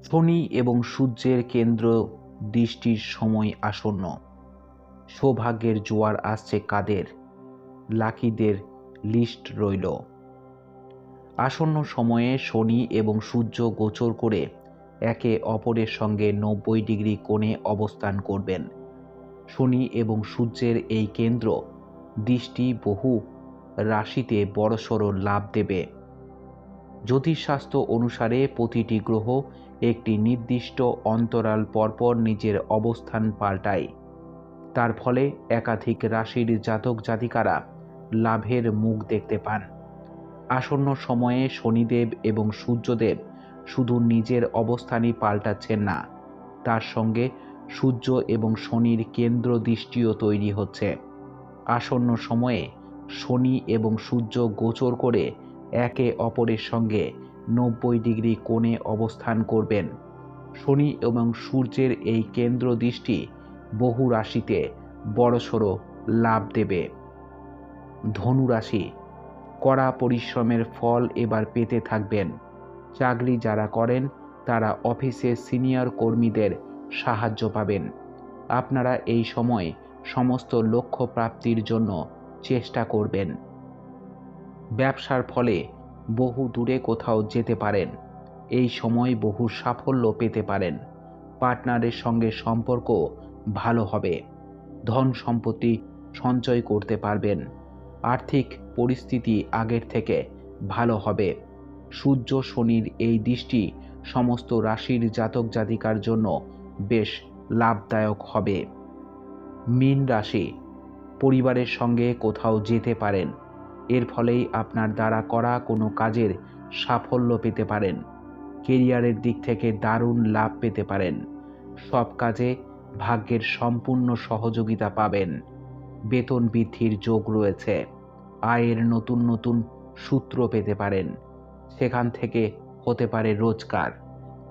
শনি এবং সূর্যের কেন্দ্র দৃষ্টির সময় আসন্ন। সৌভাগ্যের জোয়ার আসছে কাদের? লাকিদের লিস্ট রইল। আসন্ন সময়ে শনি এবং সূর্য গোচর করে একে অপরের সঙ্গে 90 ডিগ্রি কোণে অবস্থান করবেন। শনি এবং সূর্যের এই কেন্দ্র দৃষ্টি বহু রাশিতে বড়সড় লাভ দেবে। জ্যোতিষশাস্ত্র অনুসারে প্রতিটি গ্রহ একটি নির্দিষ্ট অন্তরাল পরপর নিজের অবস্থান পাল্টায়। তার ফলে একাধিক রাশির জাতক জাতিকারা লাভের মুখ দেখতে পান। আসন্ন সময়ে শনিদেব এবং সূর্যদেব শুধু নিজের অবস্থানই পাল্টাচ্ছেন না, তার সঙ্গে সূর্য এবং শনির কেন্দ্র দৃষ্টিও তৈরি হচ্ছে। আসন্ন সময়ে শনি এবং সূর্য গোচর করে একে অপরের সঙ্গে 90 ডিগ্রি কোণে অবস্থান করবেন। শনি এবং সূর্যের এই কেন্দ্র দৃষ্টি বহু রাশিতে বড়সড় লাভ দেবে। ধনু রাশি, কড়া পরিশ্রমের ফল এবার পেতে থাকবেন। চাকরি যারা করেন তারা অফিসে সিনিয়র কর্মীদের সাহায্য পাবেন। আপনারা এই সময় সমস্ত লক্ষ্য প্রাপ্তির জন্য চেষ্টা করবেন। ব্যবসার ফলে বহু দূরে কোথাও যেতে পারেন। এই সময় বহু সাফল্য পেতে পারেন। পার্টনারের সঙ্গে সম্পর্ক ভালো হবে। ধন সম্পত্তি সঞ্চয় করতে পারবেন। আর্থিক পরিস্থিতি আগের থেকে ভালো হবে। সূর্য শনির এই দৃষ্টি সমস্ত রাশির জাতক জাতিকার জন্য বেশ লাভদায়ক হবে। মীন রাশি, পরিবারের সঙ্গে কোথাও যেতে পারেন। এর ফলেই আপনার দ্বারা করা কোনো কাজের সাফল্য পেতে পারেন। কেরিয়ারের দিক থেকে দারুণ লাভ পেতে পারেন। সব কাজে ভাগ্যের সম্পূর্ণ সহযোগিতা পাবেন। বেতন বৃদ্ধির যোগ রয়েছে। আয়ের নতুন নতুন সূত্র পেতে পারেন। সেখান থেকে হতে পারে রোজগার।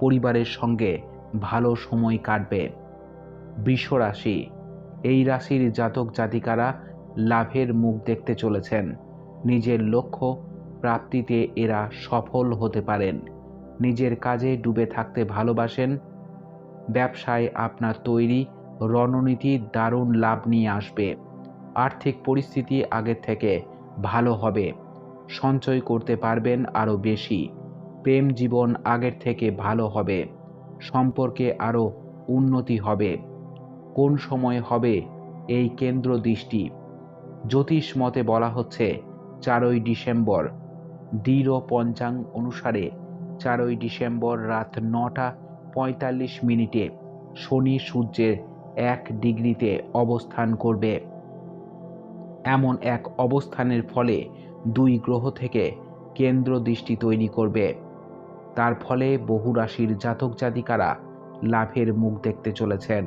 পরিবারের সঙ্গে ভালো সময় কাটবে। বৃষ রাশি, এই রাশির জাতক জাতিকারা লাভের মুখ দেখতে চলেছেন। নিজের লক্ষ্য প্রাপ্তিতে এরা সফল হতে পারেন। নিজের কাজে ডুবে থাকতে ভালোবাসেন। ব্যবসায় আপনার তৈরি রণনীতি দারুণ লাভ নিয়ে আসবে। আর্থিক পরিস্থিতি আগের থেকে ভালো হবে। সঞ্চয় করতে পারবেন আরও বেশি। প্রেম জীবন আগের থেকে ভালো হবে। সম্পর্কে আরও উন্নতি হবে। কোন সময় হবে এই কেন্দ্র দৃষ্টি? জ্যোতিষ মতে বলা হচ্ছে 4ই ডিসেম্বর। দৃঢ় পঞ্চাঙ্গ অনুসারে 4ই ডিসেম্বর রাত 9:45 শনি সূর্যের 1 ডিগ্রিতে অবস্থান করবে। এমন এক অবস্থানের ফলে দুই গ্রহ থেকে কেন্দ্র দৃষ্টি তৈরি করবে। তার ফলে বহু রাশির জাতক জাতিকারা লাভের মুখ দেখতে চলেছেন।